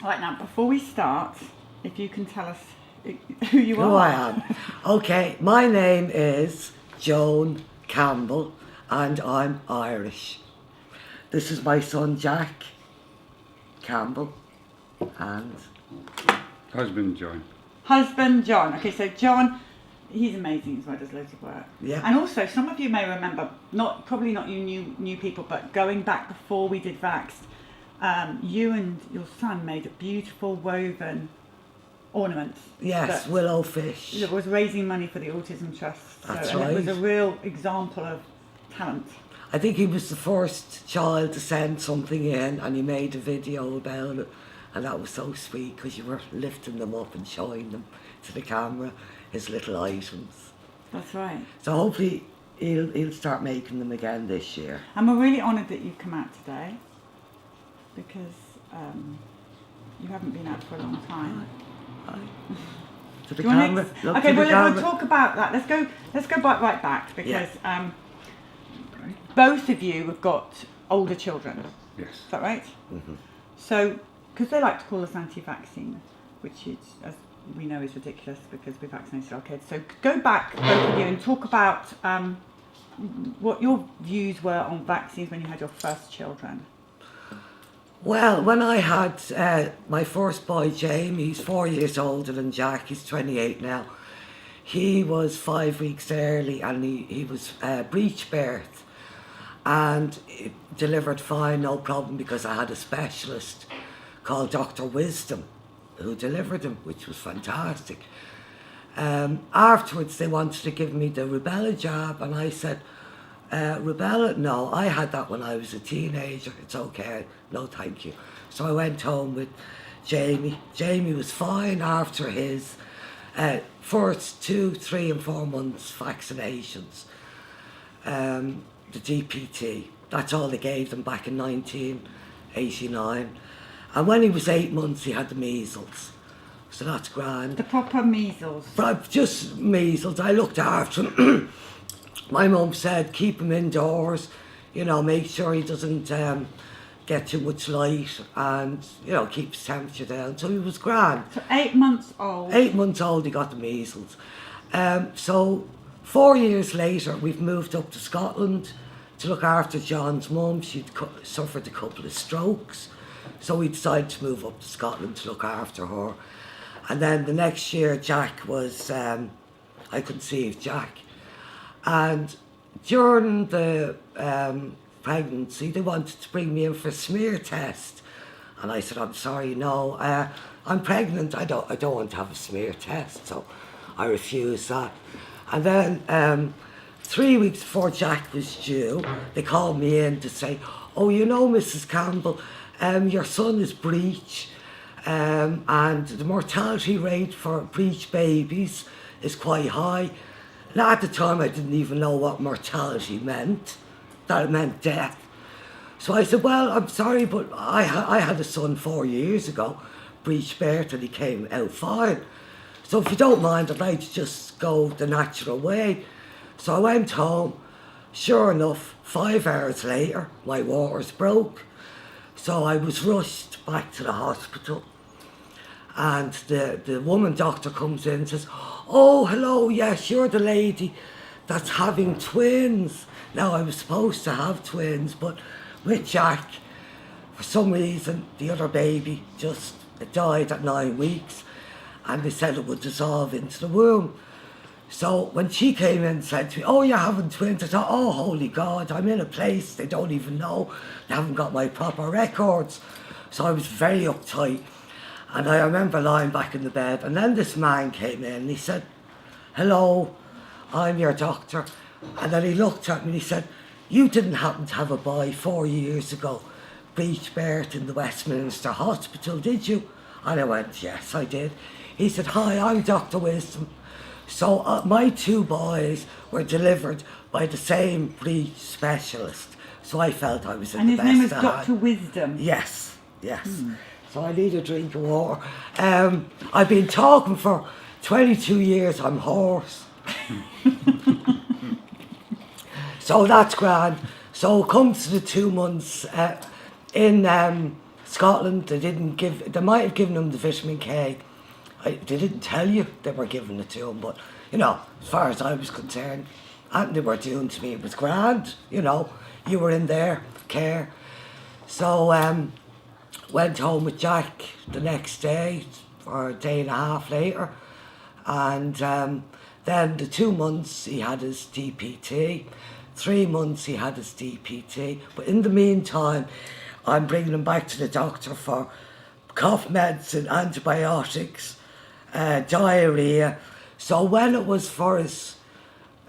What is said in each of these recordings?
Right, now, before we start, if you can tell us who you are. Who I am. Okay, my name is Joan Campbell and I'm Irish. This is my son Jack Campbell and Husband John. Husband John. Okay, so John, he's amazing as well, does loads of work. Yeah. And also, some of you may remember, probably not you new people, but going back before we did Vax, you and your son made a beautiful woven ornament. yes, willow fish. It was raising money for the Autism Trust. That's and right. It was a real example of talent. I think he was the first child to send something in and he made a video about it, and that was so sweet because you were lifting them up and showing them to the camera, his little items. That's right. So hopefully he'll start making them again this year. And we're really honoured that you've come out today because you haven't been out for a long time. To the Do you wanna camera. Look okay, to the we'll camera. talk about that. Let's go right back because both of you have got older children. Yes. Is that right? Mhm. So, because they like to call us anti-vaccine, which is, as we know, is ridiculous because we vaccinated our kids. So go back, both of you, and talk about what your views were on vaccines when you had your first children. Well, when I had my first boy, Jamie, he's 4 years older than Jack, he's 28 now. He was 5 weeks early and he was breech birth and it delivered fine, no problem, because I had a specialist called Dr. Wisdom who delivered him, which was fantastic. Afterwards, they wanted to give me the rubella jab and I said, rubella? No, I had that when I was a teenager. It's okay. No, thank you. So I went home with Jamie. Jamie was fine after his first 2, 3 and 4 months vaccinations. The DPT, that's all they gave them back in 1989. And when he was 8 months, he had the measles. So that's grand. The proper measles. But just measles. I looked after him. My mum said keep him indoors, make sure he doesn't get too much light and, keep his temperature down. So he was grand. So 8 months old. 8 months old, he got the measles. So 4 years later, we've moved up to Scotland to look after John's mum. She'd suffered a couple of strokes. So we decided to move up to Scotland to look after her. And then the next year, Jack was, I conceived Jack. And during the pregnancy, they wanted to bring me in for a smear test. And I said, I'm sorry, no, I'm pregnant. I don't want to have a smear test. So I refused that. And then 3 weeks before Jack was due, they called me in to say, oh, Mrs. Campbell, your son is breech. And the mortality rate for breech babies is quite high. Now, at the time, I didn't even know what mortality meant, that it meant death. So I said, well, I'm sorry, but I had a son 4 years ago, breech birth, and he came out fine. So if you don't mind, I'd like to just go the natural way. So I went home. Sure enough, 5 hours later, my waters broke. So I was rushed back to the hospital. And the woman doctor comes in and says, oh, hello, yes, you're the lady that's having twins. Now, I was supposed to have twins, but with Jack, for some reason, the other baby just died at 9 weeks, and they said it would dissolve into the womb. So when she came in and said to me, oh, you're having twins, I thought, oh, holy God, I'm in a place they don't even know. They haven't got my proper records. So I was very uptight. And I remember lying back in the bed, and then this man came in and he said, hello, I'm your doctor. And then he looked at me and he said, you didn't happen to have a boy 4 years ago, breech birth in the Westminster Hospital, did you? And I went, yes, I did. He said, hi, I'm Dr. Wisdom. So my 2 boys were delivered by the same breech specialist. So I felt I was in the best. And his name was Dr. Wisdom? Yes. So I need a drink of water. I've been talking for 22 years, I'm hoarse. So that's grand. So it comes to the 2 months in Scotland, they might have given him the vitamin K. They didn't tell you they were giving it to him, but, you know, as far as I was concerned, and they were doing to me, it was grand, you know. You were in their care. So, went home with Jack the next day, or a day and a half later, and then the 2 months he had his DPT, 3 months he had his DPT, but in the meantime, I'm bringing him back to the doctor for cough medicine, antibiotics, diarrhea. So when it was for his,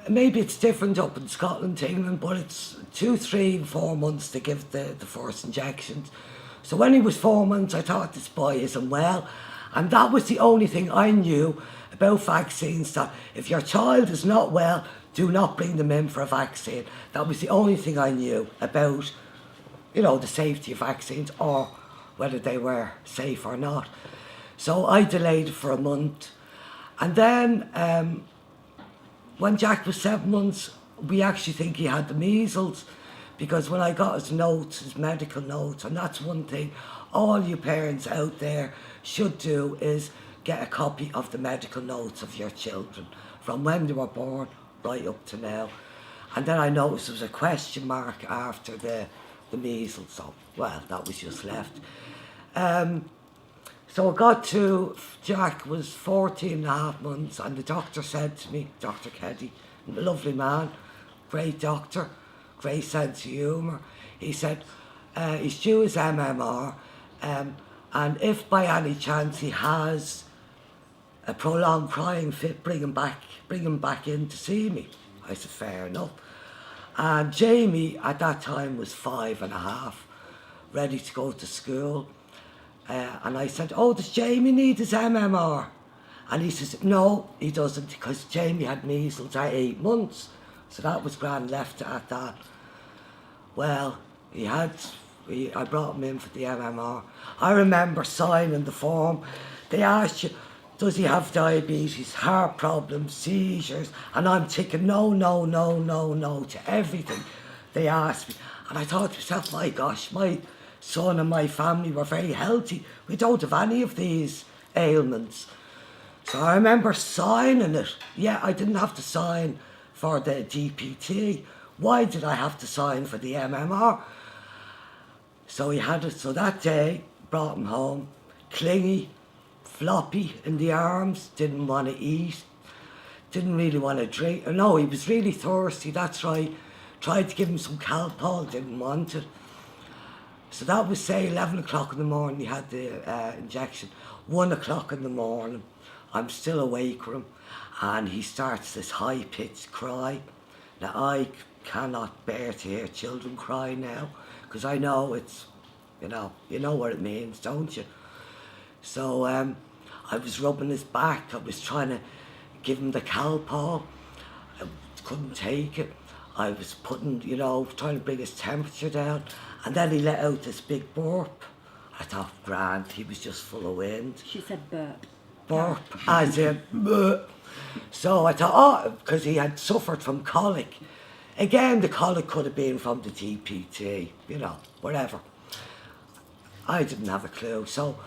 maybe it's different up in Scotland to England, but it's 2, 3, 4 months to give the first injections. So when he was 4 months, I thought this boy isn't well. And that was the only thing I knew about vaccines, that if your child is not well, do not bring them in for a vaccine. That was the only thing I knew about, you know, the safety of vaccines or whether they were safe or not. So I delayed it for a month. And then when Jack was 7 months, we actually think he had the measles, because when I got his notes, his medical notes, and that's one thing all you parents out there should do, is get a copy of the medical notes of your children from when they were born right up to now. And then I noticed there was a question mark after the measles, so, well, that was just left. So I got to, Jack was 14 and a half months, and the doctor said to me, Dr. Keddy, a lovely man, great doctor, great sense of humour. He said, he's due his MMR, and if by any chance he has a prolonged crying fit, bring him back in to see me. I said, fair enough. And Jamie at that time was 5 and a half, ready to go to school. And I said, oh, does Jamie need his MMR? And he says, no, he doesn't, because Jamie had measles at 8 months. So that was grand, left it at that. Well, I brought him in for the MMR. I remember signing the form. They asked you, does he have diabetes, heart problems, seizures? And I'm ticking no to everything they asked me. And I thought to myself, my gosh, my son and my family were very healthy. We don't have any of these ailments. So I remember signing it. Yeah, I didn't have to sign for the DPT. Why did I have to sign for the MMR? So he had it. So that day, brought him home, clingy, floppy in the arms, didn't want to eat, didn't really want to drink. No, he was really thirsty, that's right. Tried to give him some Calpol, didn't want it. So that was, say, 11 o'clock in the morning, he had the injection. 1 o'clock in the morning, I'm still awake with him, and he starts this high-pitched cry. Now, I cannot bear to hear children cry now, because I know it's, you know what it means, don't you? So I was rubbing his back, I was trying to give him the Calpol, I couldn't take it. I was putting, trying to bring his temperature down, and then he let out this big burp. I thought, grand, he was just full of wind. She said burp. Burp, as in, bleh. So I thought, because he had suffered from colic. Again, the colic could have been from the DPT, whatever. I didn't have a clue. So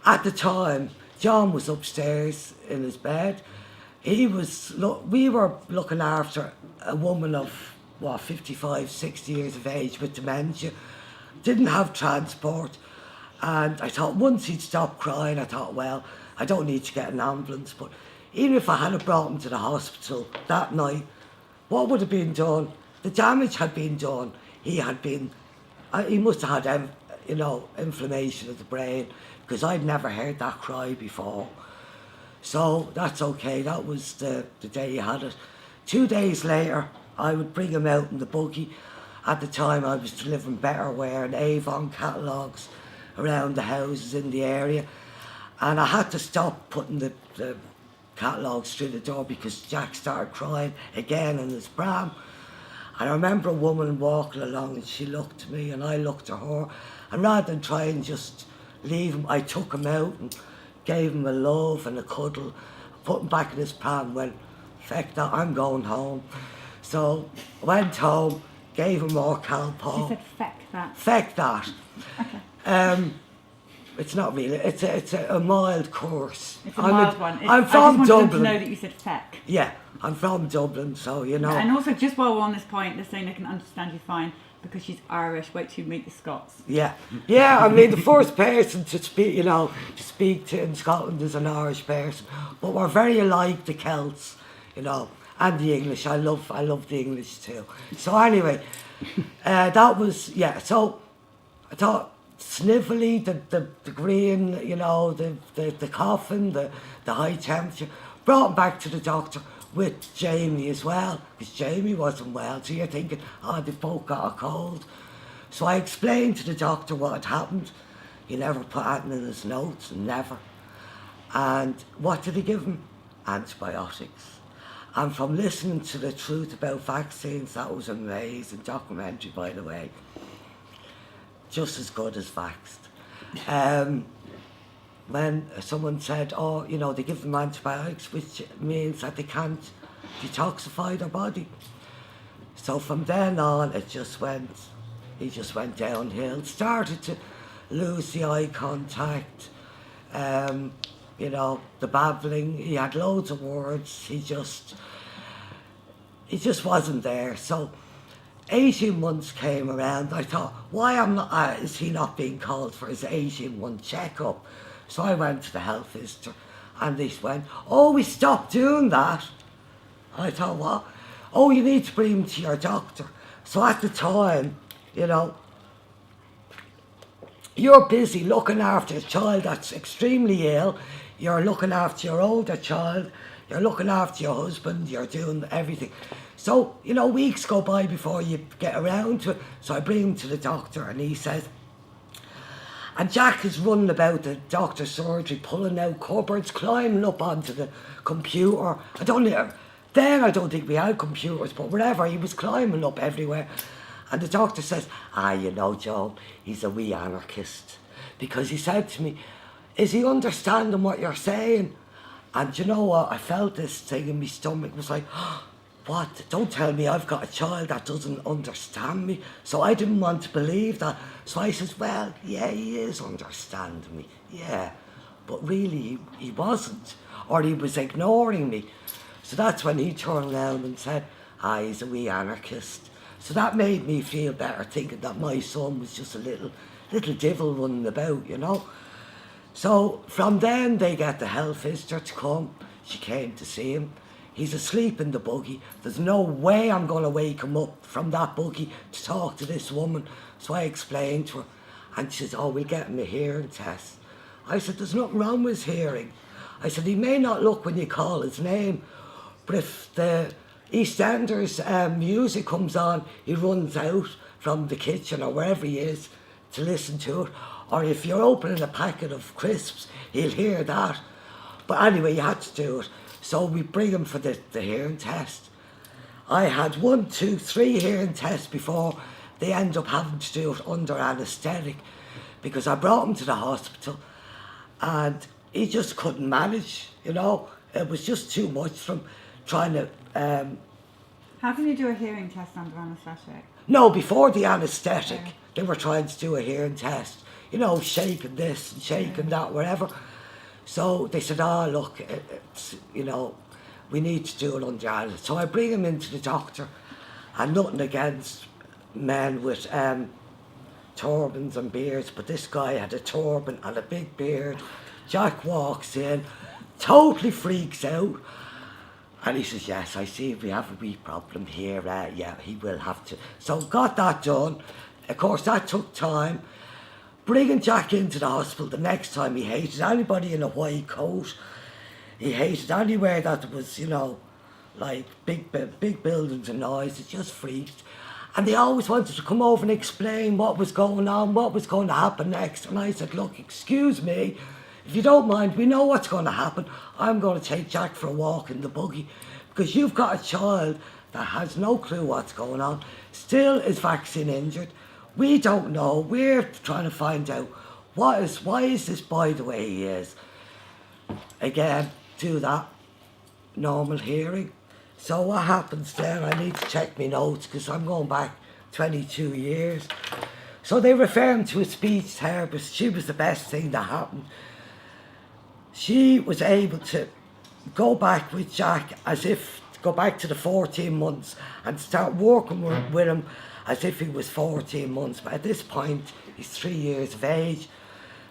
at the time, John was upstairs in his bed. We were looking after a woman of, 55, 60 years of age with dementia. Didn't have transport. And I thought, once he'd stopped crying, I thought, well, I don't need to get an ambulance. But even if I had brought him to the hospital that night, what would have been done? The damage had been done. He must have had, inflammation of the brain, because I'd never heard that cry before. So that's okay. That was the day he had it. 2 days later, I would bring him out in the buggy. At the time, I was delivering Betterware and Avon catalogues around the houses in the area. And I had to stop putting the catalogues through the door because Jack started crying again in his pram. And I remember a woman walking along and she looked at me and I looked at her. And rather than try and just leave him, I took him out and gave him a love and a cuddle, put him back in his pram and went, feck that, I'm going home. So I went home, gave him more Calpol. She said feck that. Feck that. Okay. It's not really. It's a mild course. It's a mild one. I'm from I just wanted Dublin. them to know that you said feck. Yeah, I'm from Dublin, so you know. And also, just while we're on this point, they're saying they can understand you fine because she's Irish. Wait till you meet the Scots. Yeah, I mean the first person to speak to in Scotland is an Irish person, but we're very alike the Celts, and the English. I love the English too. So anyway, that was So I thought snivelly, the green, the coughing, the high temperature. Brought him back to the doctor with Jamie as well, because Jamie wasn't well. So you're thinking, they both got a cold. So I explained to the doctor what had happened. He never put anything in his notes, never. And what did he give him? Antibiotics. And from listening to the truth about vaccines, that was an amazing documentary, by the way. Just as good as Vaxxed. When someone said, they give them antibiotics, which means that they can't detoxify their body. So from then on, he just went downhill. Started to lose the eye contact, the babbling. He had loads of words. He just wasn't there. So 18 months came around. I thought, why is he not being called for his 18-month checkup? So I went to the health visitor, and they went, we stopped doing that. I thought, what? Oh, you need to bring him to your doctor. So at the time, you're busy looking after a child that's extremely ill. You're looking after your older child. You're looking after your husband. You're doing everything. So, weeks go by before you get around to it. So I bring him to the doctor, and he says, and Jack is running about the doctor's surgery, pulling out cupboards, climbing up onto the computer. I don't think we had computers, but whatever, he was climbing up everywhere. And the doctor says, Joan, he's a wee anarchist. Because he said to me, is he understanding what you're saying? And you know what? I felt this thing in my stomach. It was like, what? Don't tell me I've got a child that doesn't understand me. So I didn't want to believe that. So I says, well, yeah, he is understanding me. Yeah. But really, he wasn't. Or he was ignoring me. So that's when he turned around and said, he's a wee anarchist. So that made me feel better, thinking that my son was just a little devil running about, So from then they get the health visitor to come. She came to see him. He's asleep in the buggy. There's no way I'm going to wake him up from that buggy to talk to this woman. So I explained to her, and she says, we'll get him a hearing test. I said, there's nothing wrong with his hearing. I said, he may not look when you call his name, but if the EastEnders music comes on, he runs out from the kitchen or wherever he is to listen to it. Or if you're opening a packet of crisps, he'll hear that. But anyway, you had to do it. So we bring him for the hearing test. I had 1, 2, 3 hearing tests before they end up having to do it under anaesthetic, because I brought him to the hospital and he just couldn't manage, It was just too much from trying to... How can you do a hearing test under anaesthetic? No, before the anaesthetic, they were trying to do a hearing test, shaking this and shaking that, whatever. So they said, look, it's, we need to do it under anaesthetic. So I bring him into the doctor, and nothing against men with turbans and beards, but this guy had a turban and a big beard. Jack walks in, totally freaks out. And he says, yes, I see we have a wee problem here. He will have to. So got that done. Of course, that took time. Bringing Jack into the hospital the next time, he hated anybody in a white coat. He hated anywhere that was, like big buildings and noise. It just freaked. And they always wanted to come over and explain what was going on, what was going to happen next. And I said, look, excuse me, if you don't mind, we know what's going to happen. I'm going to take Jack for a walk in the buggy, because you've got a child that has no clue what's going on, still is vaccine injured. We don't know. We're trying to find out why is this boy the way he is. Again, do that. Normal hearing. So what happens then? I need to check my notes because I'm going back 22 years. So they refer him to a speech therapist. She was the best thing that happened. She was able to go back with Jack go back to the 14 months and start working with him as if he was 14 months. But at this point, he's 3 years of age.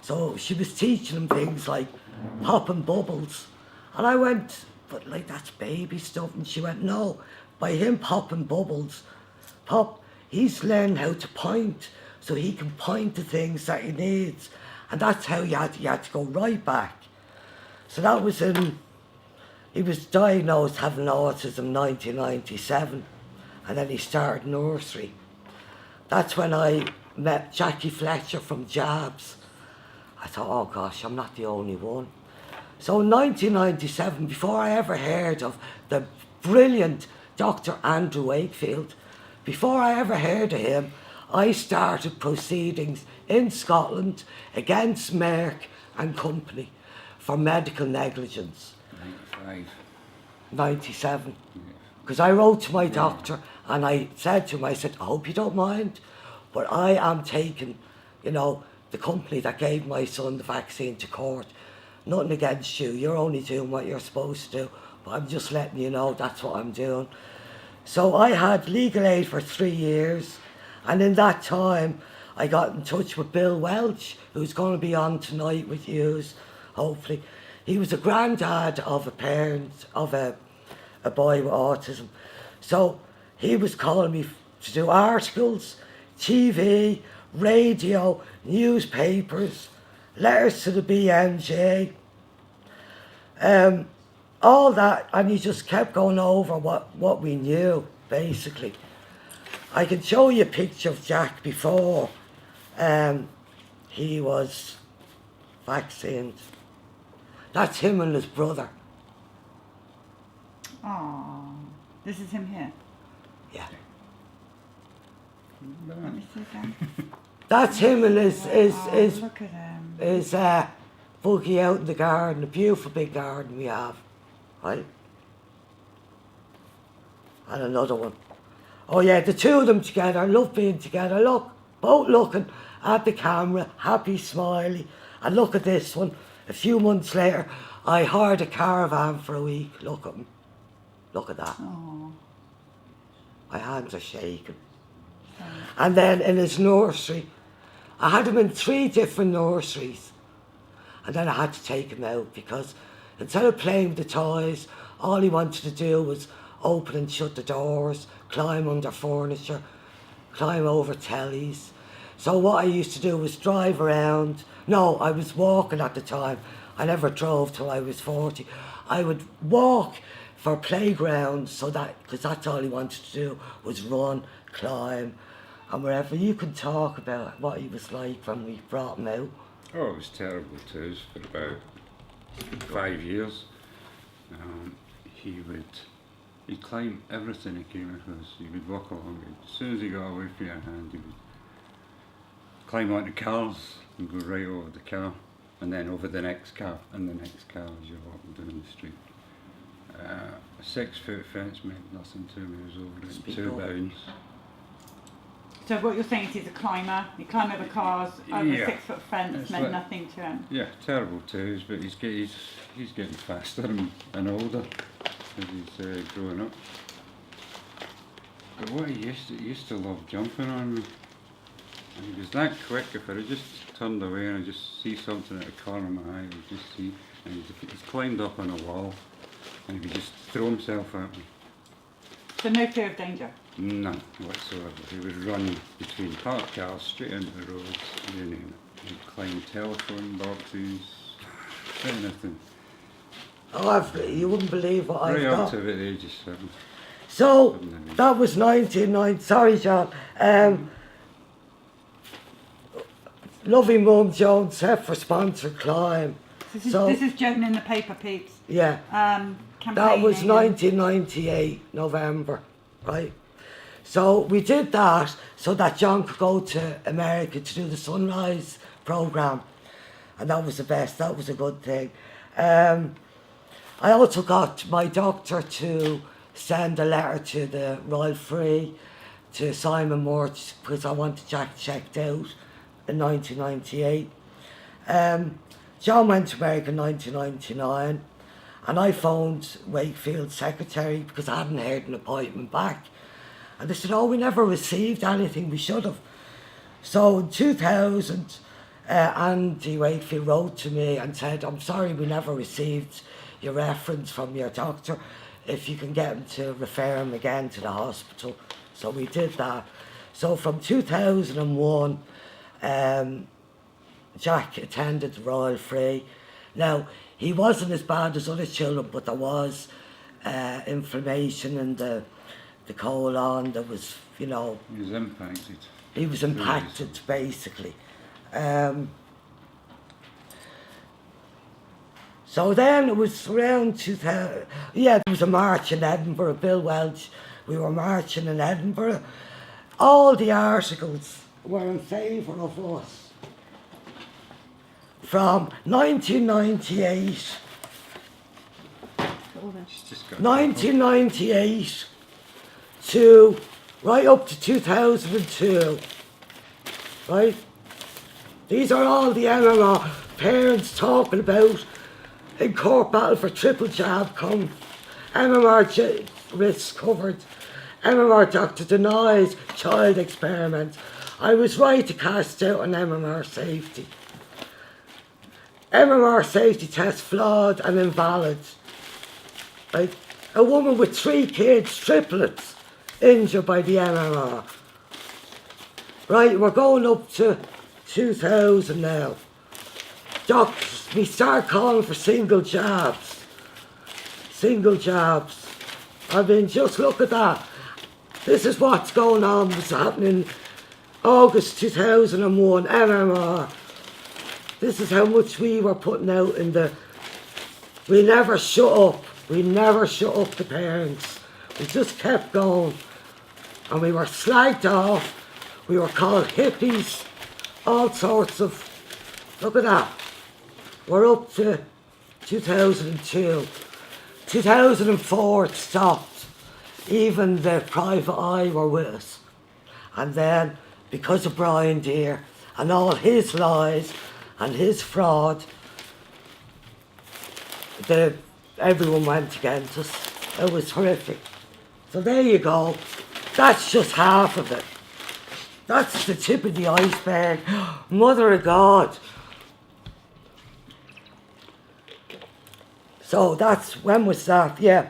So she was teaching him things like popping bubbles. And I went, but like that's baby stuff. And she went, no, by him popping bubbles, he's learned how to point so he can point to things that he needs. And that's how you had to go right back. So that was he was diagnosed having autism in 1997, and then he started nursery. That's when I met Jackie Fletcher from Jabs. I thought, oh gosh, I'm not the only one. So in 1997, before I ever heard of the brilliant Dr. Andrew Wakefield, before I ever heard of him, I started proceedings in Scotland against Merck and Company for medical negligence. 97. Because I wrote to my doctor and I said to him, I said, I hope you don't mind, but I am taking, the company that gave my son the vaccine to court. Nothing against you, you're only doing what you're supposed to do, but I'm just letting you know that's what I'm doing. So I had legal aid for 3 years, and in that time I got in touch with Bill Welch, who's going to be on tonight with you, hopefully. He was a granddad of a parent of a boy with autism. So he was calling me to do articles, TV, radio, newspapers, letters to the BMJ, all that, and he just kept going over what we knew, basically. I can show you a picture of Jack before he was vaccinated. That's him and his brother. Oh, this is him here. Yeah. Let me see again. That's him and his Look at him. his buggy out in the garden, a beautiful big garden we have, right? And another one. Oh yeah, the two of them together, I love being together. Look, both looking at the camera, happy, smiley. And look at this one. A few months later, I hired a caravan for a week. Look at him. Look at that. Oh. My hands are shaking. And then in his nursery, I had him in 3 different nurseries. And then I had to take him out because instead of playing with the toys, all he wanted to do was open and shut the doors, climb under furniture, climb over tellies. So what I used to do was drive around. No, I was walking at the time. I never drove till I was 40. I would walk for playgrounds because that's all he wanted to do was run, climb, and wherever. You can talk about what he was like when we brought him out. Oh, it was terrible to us for about 5 years. He'd climb everything he came across. He would walk along it. As soon as he got away from your hand, he would climb onto cars and go right over the car, and then over the next car, and the next car as you're walking down the street. A 6-foot fence meant nothing to me. It was over in 2 bounds. So what you're saying is he's a climber. He climbed over cars, over a 6-foot fence, It's meant like- nothing to him. Yeah, terrible to us, but he's getting faster and older as he's growing up. But what he used to love jumping on me. And he was that quick. If I had just turned away and I just see something at the corner of my eye, I would just see. And he's climbed up on a wall and he would just throw himself at me. So no fear of danger. None whatsoever. He would run between parked cars, straight into the roads, you name it. He'd climb telephone boxes, anything. Oh, you wouldn't believe what I've Right up got. to about the age of 7. So, that was 1990. Sorry, John. Loving Mum Joan set for sponsored climb. This is Joan in the paper, peeps. Yeah. That was 1998, November, right? So we did that so that John could go to America to do the Sunrise programme. And that was the best, that was a good thing. I also got my doctor to send a letter to the Royal Free to Simon Moore because I wanted Jack checked out in 1998. John went to America in 1999, and I phoned Wakefield's secretary because I hadn't heard an appointment back. And they said, oh, we never received anything, we should have. So in 2000, Andy Wakefield wrote to me and said, I'm sorry we never received your reference from your doctor. If you can get him to refer him again to the hospital. So we did that. So from 2001, Jack attended the Royal Free. Now, he wasn't as bad as other children, but there was inflammation in the colon. There was, you know... He was impacted. He was impacted, basically. So then it was around 2000... Yeah, there was a march in Edinburgh, Bill Welch. We were marching in Edinburgh. All the articles were in favour of us. From 1998, 1998 to right up to 2002, right? These are all the MMR parents talking about in court battle for triple jab come, MMR risks covered, MMR doctor denies child experiment. I was right to cast out on MMR safety. MMR safety test flawed and invalid. Right? A woman with 3 kids, triplets, injured by the MMR. Right, we're going up to 2000 now. Doctors, we start calling for single jabs. Single jabs. I mean, just look at that. This is what's going on, what's happening August 2001, MMR. This is how much we were putting out in the... We never shut up. We never shut up, the parents. We just kept going. And we were slagged off. We were called hippies. All sorts of... Look at that. We're up to 2002. 2004 it stopped. Even the private eye were with us. And then, because of Brian Deere and all his lies and his fraud, everyone went against us. It was horrific. So there you go. That's just half of it. That's the tip of the iceberg. Mother of God. So that's, when was that? Yeah.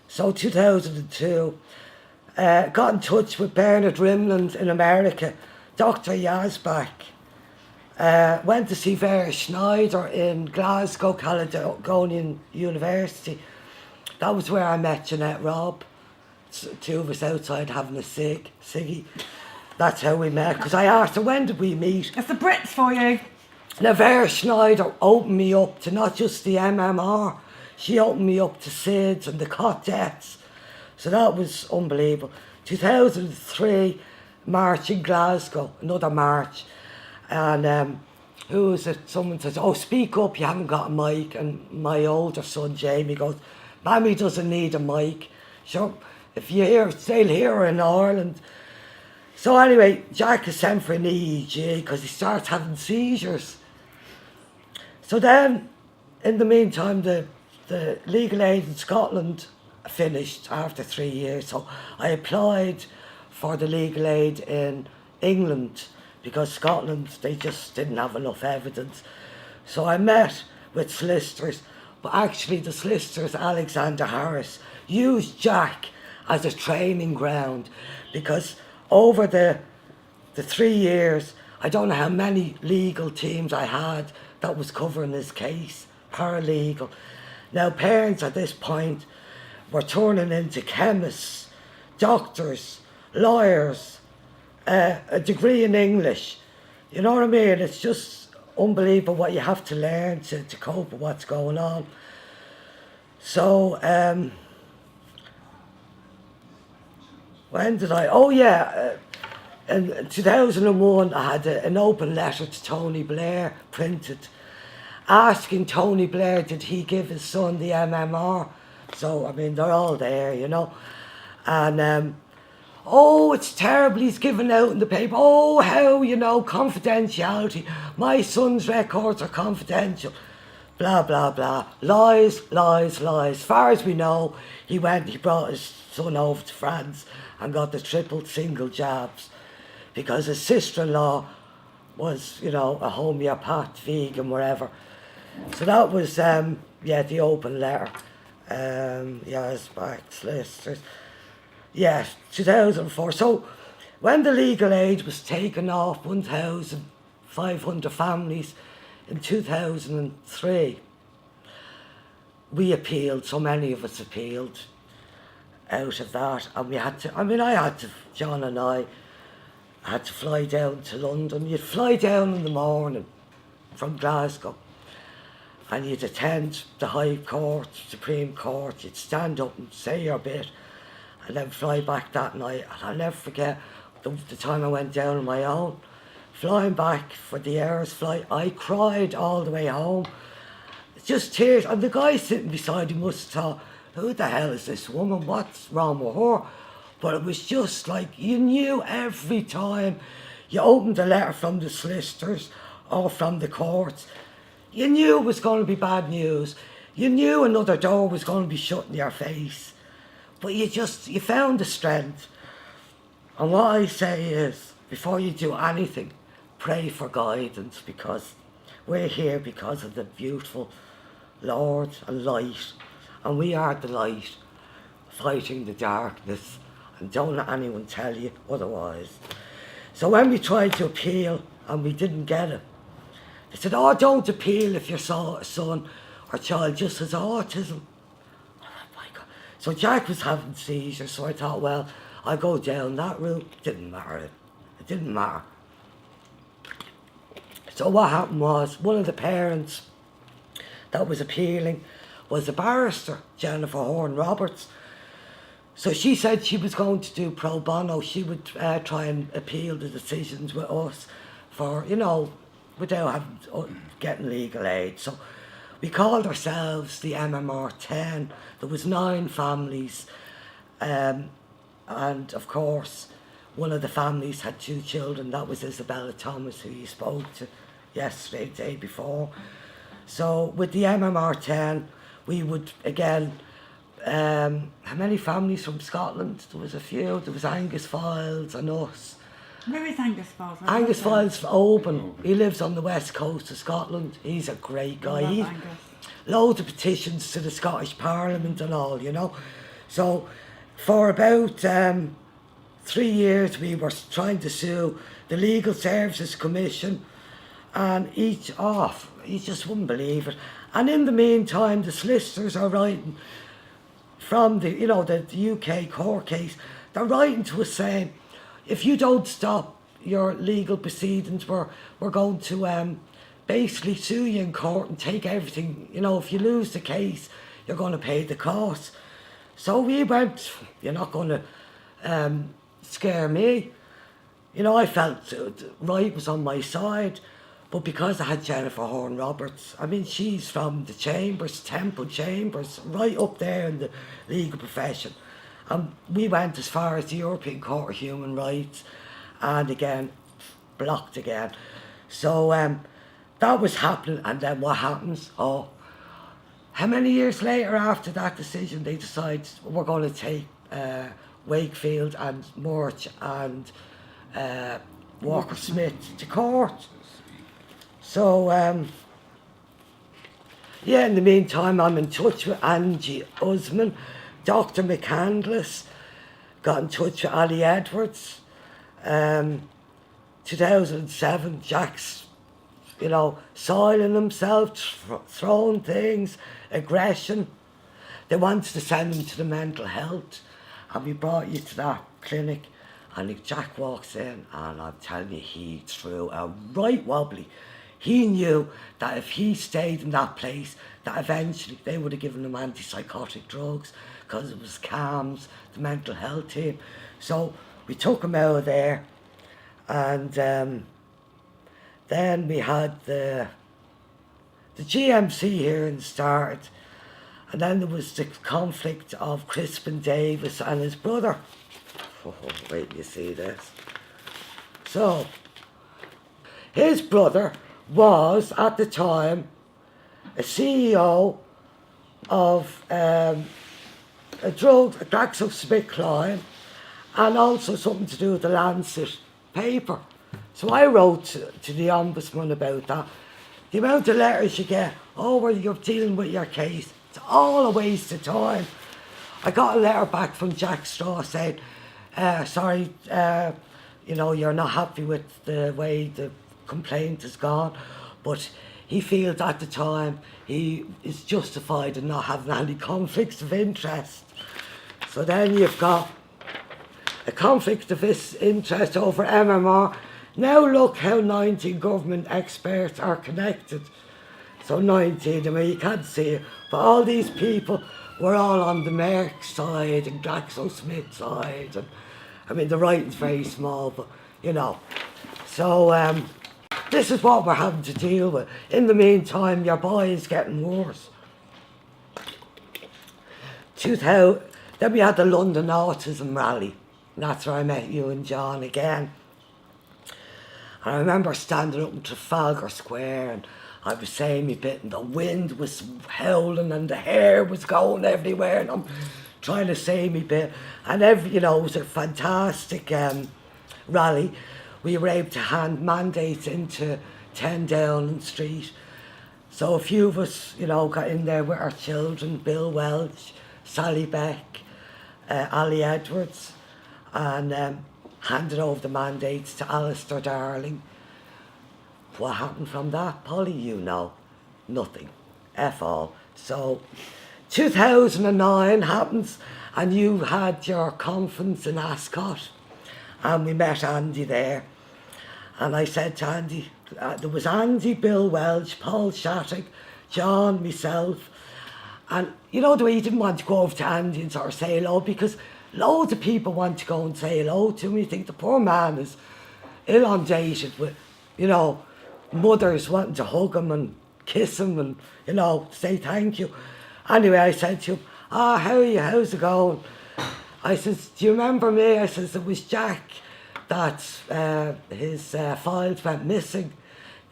So 2002. Got in touch with Bernard Rimland in America. Dr. Yazbak. Went to see Vera Schneider in Glasgow, Caledonian University. That was where I met Jeanette Robb. 2 of us outside having a ciggy. That's how we met. Because I asked her, when did we meet? It's the Brits for you. Now, Vera Schneider opened me up to not just the MMR. She opened me up to SIDS and the cot deaths. So that was unbelievable. 2003, march in Glasgow, another march. And who was it? Someone says, oh, speak up, you haven't got a mic. And my older son, Jamie, goes, Mammy doesn't need a mic. Sure, if you hear, they'll hear her in Ireland. So anyway, Jack is sent for an EEG because he starts having seizures. So then, in the meantime, the legal aid in Scotland finished after 3 years. So I applied for the legal aid in England because Scotland, they just didn't have enough evidence. So I met with solicitors, but actually the solicitors, Alexander Harris, used Jack as a training ground because over the 3 years, I don't know how many legal teams I had that was covering this case, paralegal. Now, parents at this point were turning into chemists, doctors, lawyers, a degree in English. You know what I mean? It's just unbelievable what you have to learn to cope with what's going on. So, when did I... Oh, yeah. In 2001, I had an open letter to Tony Blair printed, asking Tony Blair, did he give his son the MMR? So, I mean, they're all there, you know. And Oh, it's terrible, he's given out in the paper. Oh, how, confidentiality. My son's records are confidential. Blah, blah, blah. Lies, lies, lies. As far as we know, he brought his son over to France and got the triple single jabs because his sister-in-law was, a homeopath, vegan, whatever. So that was, the open letter. It's back, solicitors. Yeah, 2004. So when the legal age was taken off 1,500 families in 2003, we appealed, so many of us appealed out of that. And John and I had to fly down to London. You'd fly down in the morning from Glasgow and you'd attend the High Court, Supreme Court, you'd stand up and say your bit and then fly back that night. And I'll never forget the time I went down on my own. Flying back for the Air's flight, I cried all the way home. Just tears. And the guy sitting beside me must have thought, who the hell is this woman? What's wrong with her? But it was just like, you knew every time you opened a letter from the solicitors or from the courts, you knew it was going to be bad news. You knew another door was going to be shut in your face. But you found the strength. And what I say is, before you do anything, pray for guidance, because we're here because of the beautiful Lord and light. And we are the light, fighting the darkness. And don't let anyone tell you otherwise. So when we tried to appeal and we didn't get it, they said, oh, don't appeal if your son or child just has autism. Oh my God. So Jack was having seizures, so I thought, well, I'll go down that route. Didn't matter. It didn't matter. So what happened was, one of the parents that was appealing was a barrister, Jennifer Horn Roberts. So she said she was going to do pro bono. She would try and appeal the decisions with us for, without getting legal aid. So we called ourselves the MMR 10. There was 9 families. And of course, one of the families had 2 children. That was Isabella Thomas, who you spoke to yesterday, the day before. So with the MMR 10, we would, again, how many families from Scotland? There was a few. There was Angus Files and us. Where is Angus Files? Angus Files from Oban. He lives on the west coast of Scotland. He's a great guy. He's loads of petitions to the Scottish Parliament and all, So for about 3 years we were trying to sue the Legal Services Commission, and you just wouldn't believe it. And in the meantime, the solicitors are writing from the UK court case. They're writing to us saying, if you don't stop your legal proceedings, we're going to basically sue you in court and take everything. If you lose the case, you're going to pay the costs. So we went, you're not going to scare me. I felt right was on my side. But because I had Jennifer Horn Roberts, she's from the Chambers, Temple Chambers, right up there in the legal profession. And we went as far as the European Court of Human Rights, and again, blocked again. So that was happening, and then what happens? Oh, how many years later after that decision, they decide we're going to take Wakefield and Murch and Walker Smith to court. So, in the meantime, I'm in touch with Angie Usman, Dr. McCandless, got in touch with Ali Edwards. 2007, Jack's, soiling himself, throwing things, aggression. They wanted to send him to the mental health, and we brought you to that clinic. And Jack walks in, and I'm telling you, he threw a right wobbly. He knew that if he stayed in that place, that eventually they would have given him antipsychotic drugs, because it was CAMS, the mental health team. So we took him out of there, and then we had the GMC hearing started, and then there was the conflict of Crispin Davis and his brother. wait till you see this. So, his brother was, at the time, a CEO of a GlaxoSmithKline, and also something to do with the Lancet paper. So I wrote to the Ombudsman about that. The amount of letters you get, well, you're dealing with your case, it's all a waste of time. I got a letter back from Jack Straw saying, sorry, you're not happy with the way the complaint has gone, but he feels at the time he is justified in not having any conflicts of interest. So then you've got a conflict of interest over MMR. Now look how 19 government experts are connected. So 19, I mean, you can't see it, but all these people were all on the Merck side and GlaxoSmith side. And I mean, the writing's very small, but So this is what we're having to deal with. In the meantime, your boy is getting worse. 2000, then we had the London Autism Rally. And that's where I met you and John again. And I remember standing up in Trafalgar Square and I was saying my bit and the wind was howling and the hair was going everywhere and I'm trying to say my bit. And it was a fantastic rally. We were able to hand mandates into 10 Downing Street. So a few of us, got in there with our children, Bill Welch, Sally Beck, Ali Edwards, and handed over the mandates to Alistair Darling. What happened from that, Polly? Nothing. F all. So 2009 happens and you had your conference in Ascot and we met Andy there. And I said to Andy, there was Andy, Bill Welch, Paul Shattuck, John, myself. And the way you didn't want to go over to Andy and sort of say hello because loads of people want to go and say hello to him. You think the poor man is inundated with, mothers wanting to hug him and kiss him and, say thank you. Anyway, I said to him, how are you? How's it going? I says, do you remember me? I says, it was Jack that his files went missing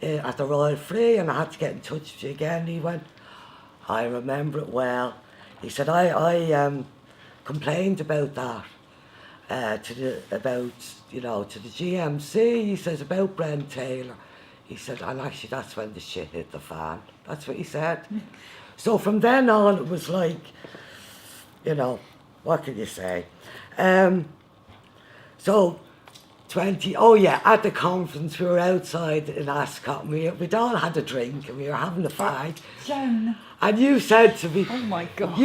at the Royal Free and I had to get in touch with you again. He went, I remember it well. He said, I complained about that to the GMC. He says about Brent Taylor. He said, and actually that's when the shit hit the fan. That's what he said. So from then on it was like, what can you say? So at the conference we were outside in Ascot and we'd all had a drink and we were having a fag. Joan. And you said to me, oh my God.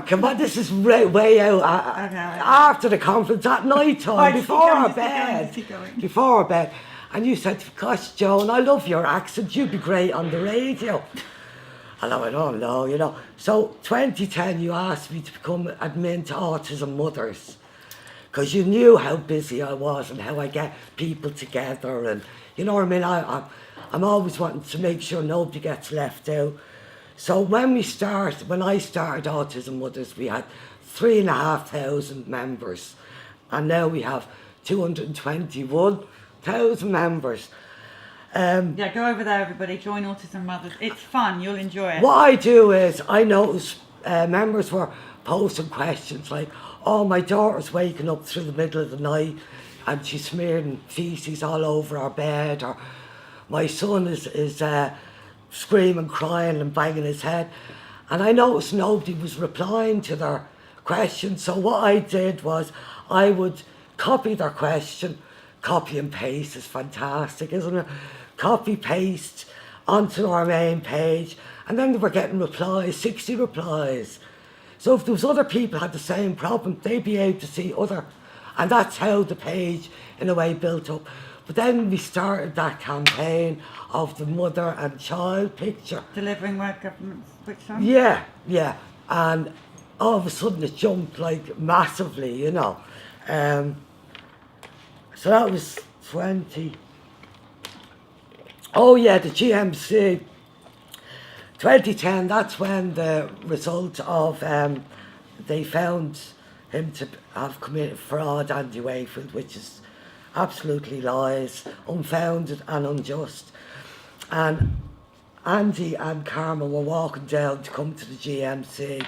Come on, this is way out after the conference at night time, before our bed. And you said, gosh, Joan, I love your accent, you'd be great on the radio. And I went, oh no, So 2010 you asked me to become admin to Autism Mothers. Because you knew how busy I was and how I get people together and, you know what I mean? I'm always wanting to make sure nobody gets left out. So when I started Autism Mothers, we had 3,500 members. And now we have 221,000 members. Yeah, go over there, everybody. Join Autism Mothers. It's fun. You'll enjoy it. What I do is, I notice members were posting questions like, oh, my daughter's waking up through the middle of the night and she's smearing feces all over our bed, or my son is screaming, crying and banging his head. And I noticed nobody was replying to their questions. So what I did was I would copy their question. Copy and paste is fantastic, isn't it? Copy, paste onto our main page. And then they were getting replies, 60 replies. So if there was other people had the same problem, they'd be able to see other. And that's how the page, in a way, built up. But then we started that campaign of the mother and child picture. Delivering where government's which one? Yeah. And all of a sudden it jumped like massively, So that was 20. Oh yeah, the GMC. 2010, that's when the result of, they found him to have committed fraud, Andy Wakefield, which is absolutely lies, unfounded and unjust. And Andy and Carmen were walking down to come to the GMC,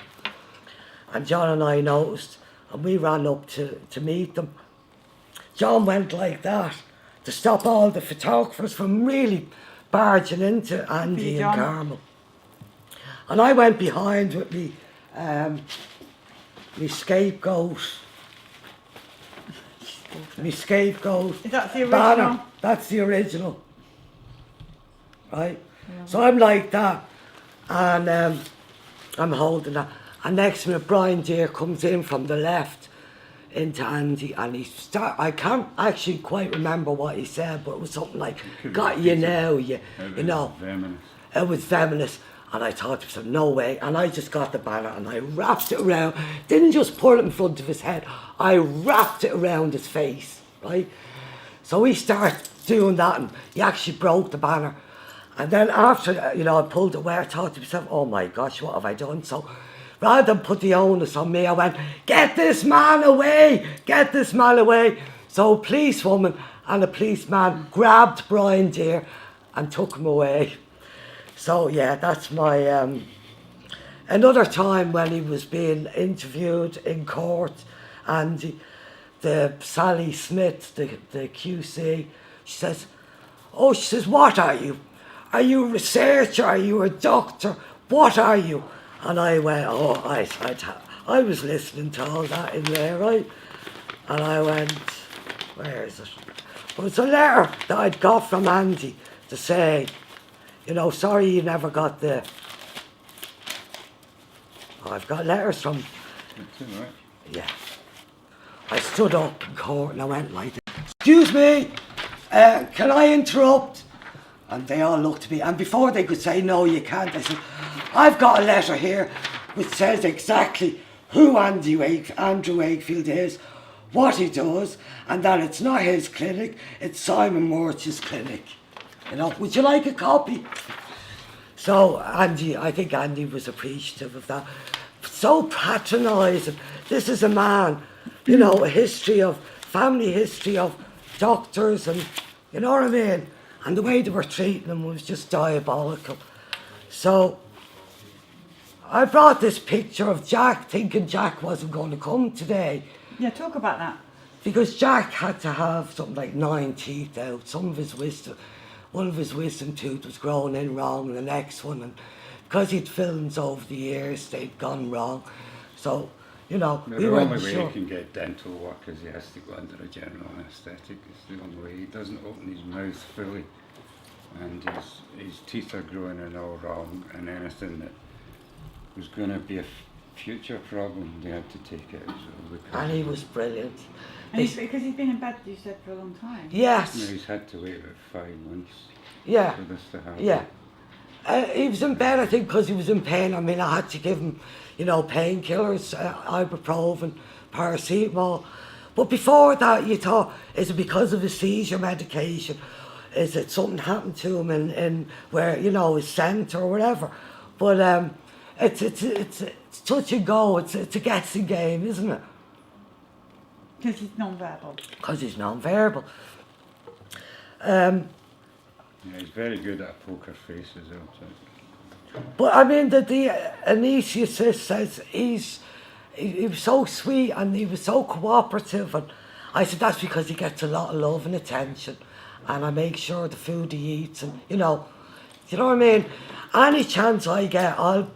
and John and I noticed, and we ran up to meet them. John went like that to stop all the photographers from really barging into Andy and Carmen. And I went behind with me scapegoat. My scapegoat. Is that the original? Banner. That's the original. Right? Yeah. So I'm like that. And I'm holding that. And next minute, Brian Deere comes in from the left into Andy, and I can't actually quite remember what he said, but it was something like, got you now, you know. Feminist. It was feminist. And I thought to myself, no way. And I just got the banner and I wrapped it around. Didn't just put it in front of his head. I wrapped it around his face, right? So we started doing that, and he actually broke the banner. And then after, I pulled it away, I thought to myself, oh my gosh, what have I done? So rather than put the onus on me, I went, get this man away, get this man away. So a policewoman and a policeman grabbed Brian Deere and took him away. So yeah, that's my, another time when he was being interviewed in court, and the Sally Smith, the QC, she says, what are you? Are you a researcher? Are you a doctor? What are you? And I went, I was listening to all that in there, right? And I went, where is it? Well, it's a letter that I'd got from Andy to say, sorry you never got the... I've got letters from... That's all right. Yeah. I stood up in court and I went like this. Excuse me, can I interrupt? And they all looked at me, and before they could say, no, you can't, I said, I've got a letter here which says exactly who Andrew Wakefield is, what he does, and that it's not his clinic, it's Simon Morch's clinic. Would you like a copy? So I think Andy was appreciative of that. So patronising. This is a man, a family history of doctors, and you know what I mean? And the way they were treating him was just diabolical. So I brought this picture of Jack, thinking Jack wasn't going to come today. Yeah, talk about that. Because Jack had to have something like 9 teeth out. One of his wisdom tooth was growing in wrong, and the next one, and because he'd fillings over the years, they'd gone wrong. So, we weren't sure. The only way he can get dental work is he has to go under a general anaesthetic. It's the only way. He doesn't open his mouth fully, and his teeth are growing in all wrong, and anything that was going to be a future problem, they had to take it as well. And he was brilliant. And because he's been in bed, you said, for a long time. Yes. He's had to wait about 5 months for this to happen. Yeah. He was in bed, I think, because he was in pain. I mean, I had to give him, painkillers, ibuprofen, paracetamol. But before that, you thought, is it because of his seizure medication? Is it something happened to him in where, his centre or whatever? But it's touch and go. It's a guessing game, isn't it? Because he's non-verbal. Because he's non-verbal. Yeah, he's very good at a poker face as well. So. But I mean, the anaesthetist says he was so sweet and he was so cooperative, and I said that's because he gets a lot of love and attention, and I make sure the food he eats, and you know what I mean. Any chance I get, I'll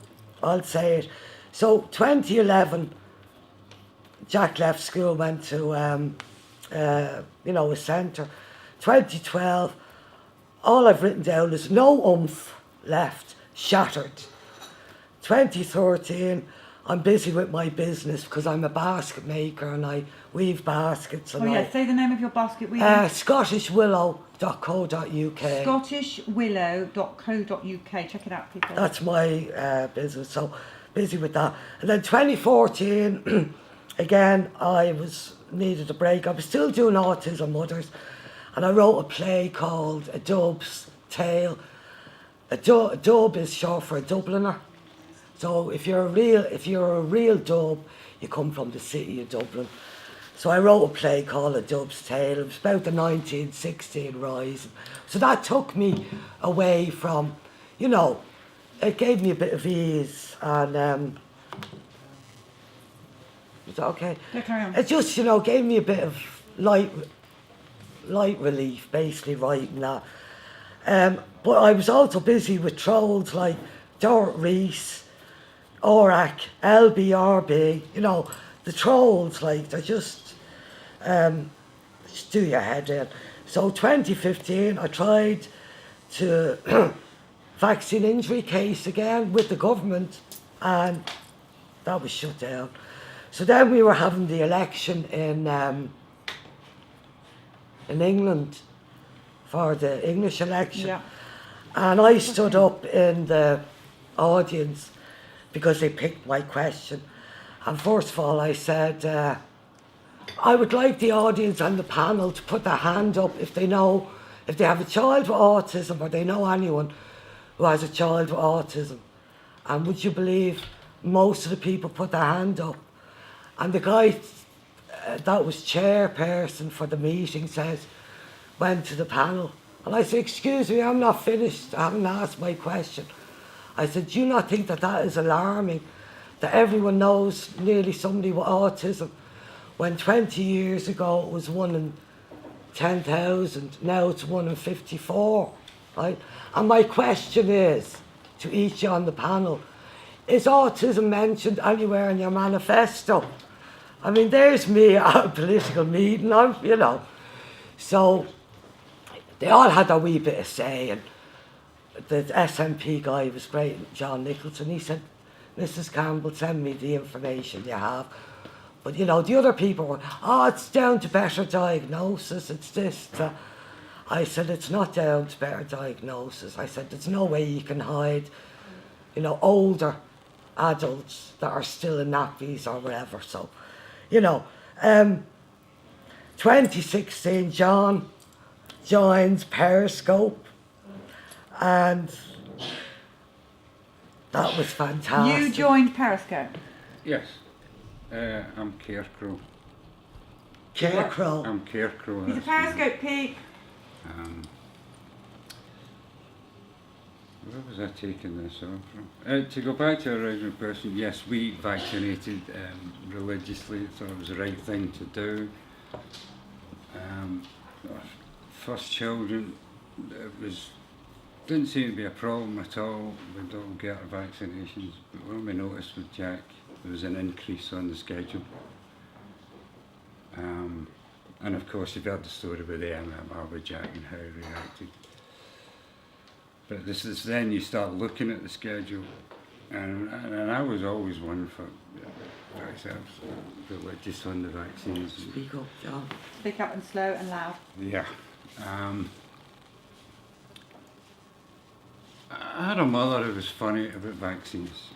say it. So 2011, Jack left school, went to a centre. 2012, all I've written down is no oomph left, shattered. 2013, I'm busy with my business because I'm a basket maker and I weave baskets. And say the name of your basket weaving. ScottishWillow.co.uk. ScottishWillow.co.uk. Check it out, people. That's my business, so busy with that. And then 2014, again, I needed a break. I was still doing Autism Mothers, and I wrote a play called A Dub's Tale. A dub is short for a Dubliner. So if you're a real dub, you come from the city of Dublin. So I wrote a play called A Dove's Tale. It was about the 1916 Rising. So that took me away from, you know, it gave me a bit of ease. And is that okay? Yeah, carry on. It just, you know, gave me a bit of light relief, basically writing that. But I was also busy with trolls like Dorrit Reese, Orac, LBRB, you know, the trolls, like, they're just do your head in. So 2015, I tried to vaccine injury case again with the government, and that was shut down. So then we were having the election in England for the English election. Yeah. And I stood up in the audience because they picked my question. And first of all, I said, I would like the audience and the panel to put their hand up if they know, if they have a child with autism or they know anyone who has a child with autism. And would you believe most of the people put their hand up? And the guy that was chairperson for the meeting went to the panel. And I said, excuse me, I'm not finished. I haven't asked my question. I said, do you not think that that is alarming? That everyone knows nearly somebody with autism. When 20 years ago it was 1 in 10,000, now it's 1 in 54, right? And my question is, to each on the panel, is autism mentioned anywhere in your manifesto? I mean, there's me at a political meeting, you know. So they all had their wee bit of say, and the SNP guy was great, John Nicholson. He said, Mrs. Campbell, send me the information you have. But, you know, the other people were, oh, it's down to better diagnosis, it's this, that. I said, it's not down to better diagnosis. I said, there's no way you can hide, you know, older adults that are still in nappies or whatever. So, you know, 2016, John joins Periscope, and that was fantastic. You joined Periscope? Yes. I'm Carecrow. Carecrow. I'm Carecrow. He's a Periscope peep. Where was I taking this on from? To go back to our original question, yes, we vaccinated religiously, thought it was the right thing to do. Our first children, didn't seem to be a problem at all. We'd all get our vaccinations, but when we noticed with Jack, there was an increase on the schedule. And of course you've heard the story about the MMR with Jack and how he reacted. But this is then you start looking at the schedule, and I was always one for religious on the vaccines. Speak up, John. Speak up and slow and loud. Yeah. I had a mother who was funny about vaccines.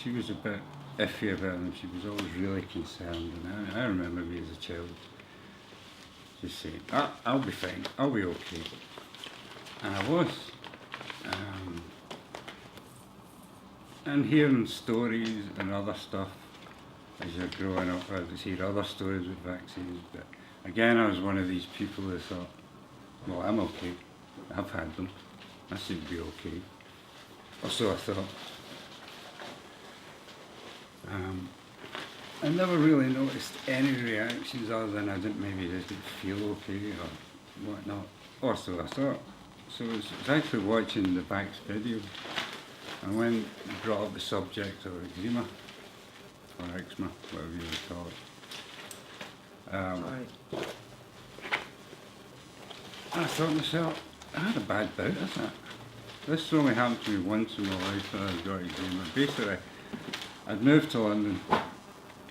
She was a bit iffy about them. She was always really concerned, and I remember me as a child just saying, I'll be fine, I'll be okay. And I was. And hearing stories and other stuff as you're growing up, I would hear other stories with vaccines, but again I was one of these people who thought, well, I'm okay, I've had them, I seem to be okay. Or so I thought. I never really noticed any reactions other than I maybe didn't feel okay or whatnot, or so I thought. So I was actually watching the Vax video, and when he brought up the subject of eczema, or eczema, whatever you would call it, I thought to myself, I had a bad bout of that. This only happened to me once in my life that I got eczema. Basically, I'd moved to London,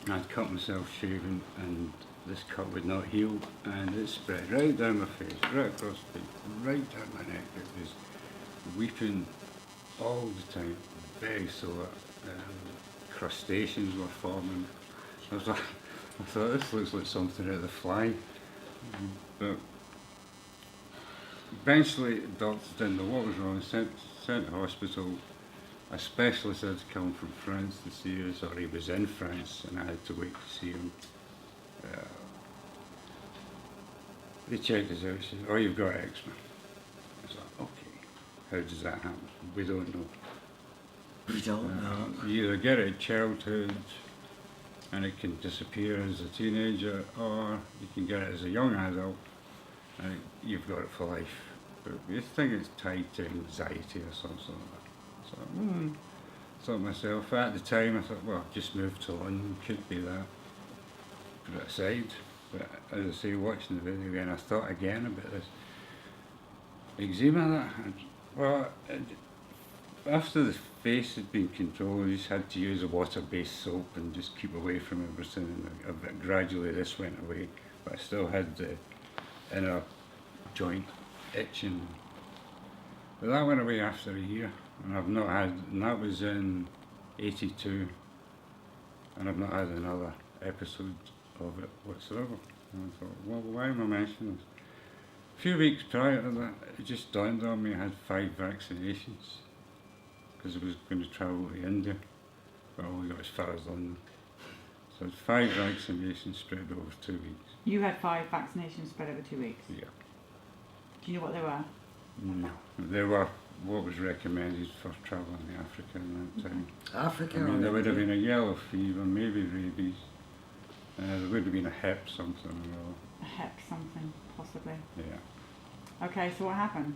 I'd cut myself shaving, and this cut would not heal, and it spread right down my face, right across the face, right down my neck. It was weeping all the time, very sore. Crustaceans were forming. I thought, this looks like something out of The Fly. But eventually, the doctors didn't know what was wrong, sent to hospital. a specialist had to come from France to see us, or he was in France, and I had to wait to see him. They checked us out and said, oh, you've got eczema. I was like, okay, how does that happen? We don't know. We don't know. You either get it in childhood and it can disappear as a teenager, or you can get it as a young adult and you've got it for life. But we think it's tied to anxiety or something like that. So thought myself, at the time I thought, well, I've just moved to London, could be that. Put it aside. But as I say, watching the video again, I thought again about this eczema that I had. Well, after the face had been controlled, I just had to use a water-based soap and just keep away from everything. And gradually this went away, but I still had the inner joint itching. But that went away after a year, and I've not had, and that was in '82, and I've not had another episode of it whatsoever. And I thought, well, why am I mentioning this? A few weeks prior to that, it just dawned on me I had 5 vaccinations, because I was going to travel to India, but I only got as far as London. So I had 5 vaccinations spread over 2 weeks. You had 5 vaccinations spread over 2 weeks? Yeah. Do you know what they were? No. They were what was recommended for travelling to Africa in that time. Africa. I mean, there would have been a yellow fever, maybe rabies. There would have been a hep something or other. A hep something, possibly. Yeah. Okay, so what happened?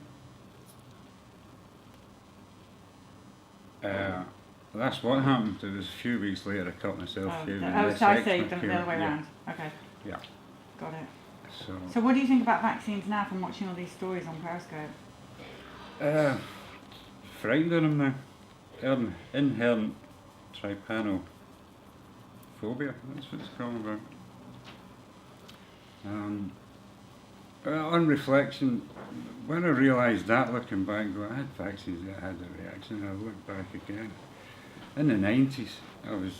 That's what happened. It was a few weeks later I cut myself shaving. So I see, the other way around. Okay. Yeah. Got it. So So what do you think about vaccines now from watching all these stories on Periscope? frightened of them now. Inherent trypanophobia, that's what it's called about. On reflection, when I realised that, looking back, I had vaccines that had a reaction, and I looked back again. In the 90s, I was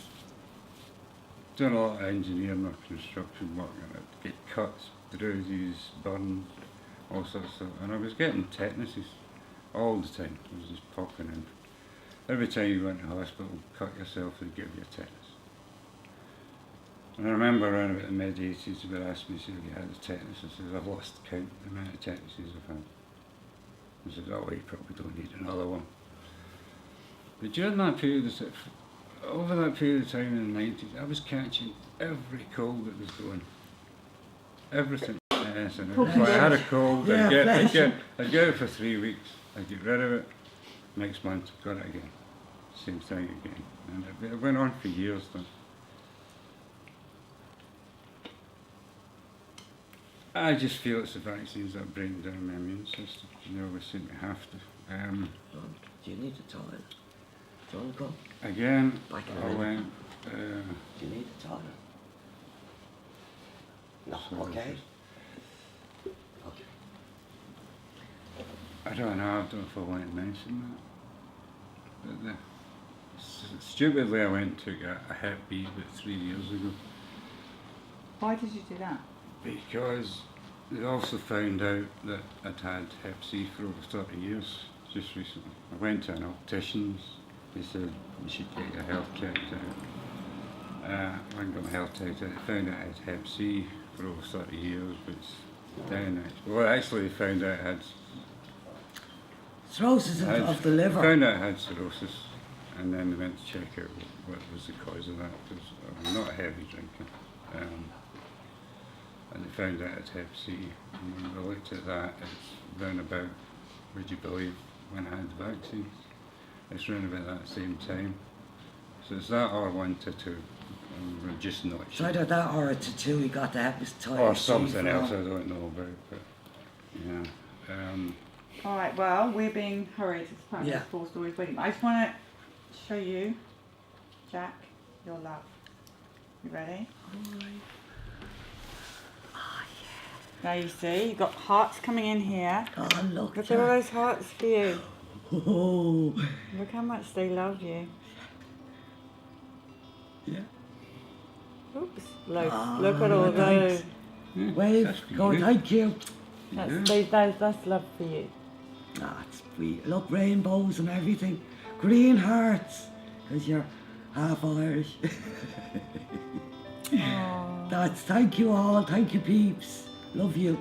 doing a lot of engineering or construction work, and I'd get cuts, bruises, burns, all sorts of stuff, and I was getting tetanuses all the time. It was just popping in. Every time you went to hospital, cut yourself, they'd give you a tetanus. And I remember around about the mid-80s, they would ask me, have you had a tetanus? I said, I've lost count the amount of tetanus I've had. I said, oh, you probably don't need another one. But during that period, over that period of time in the 90s, I was catching every cold that was going. Everything. Yes, and if I had a cold, I'd get it for 3 weeks, I'd get rid of it. Next month, got it again. Same thing again. And it went on for years then. I just feel it's the vaccines that bring down my immune system. You know, we seem to have to. Do you need a toilet? Do you want to go? Again, Back in a I minute. went. Do you need a toilet? No, So okay. it's Okay. I don't know, I don't know if I want to mention that. But stupidly, I went and took a Hep B about 3 years ago. Why did you do that? Because they also found out that I'd had Hep C for over 30 years, just recently. I went to an optician's, they said you should get your health checked out. I went and got my health checked out, they found out I had Hep C for over 30 years, but it's down actually. Well, actually they found out I had Cirrhosis of the liver. found out I had cirrhosis, and then they went to check out what was the cause of that, because I'm not a heavy drinker. And they found out it's Hep C, and when they looked at that, it's round about, would you believe, when I had the vaccines. It's round about that same time. So it's that or 1 to 2, and we're just not It's sure. either that or it's a 2 we got the hepatitis Or C something from. else I don't know about, but yeah. All right, well, we're being hurried. It's apparently Yeah. 4 stories waiting. I just want to show you, Jack, your love. You ready? Now you see, you've got hearts coming in here. Oh, look. Look at all those hearts for you. Oh. Look how much they love you. Yeah. Oops, look, Ah, look at all thanks. those. Yeah, Wave. that's for Go, you. thank you. That's love for you. Ah, it's sweet. Look, rainbows and everything. green hearts, because you're half Irish. Thank you all, thank you peeps, love you.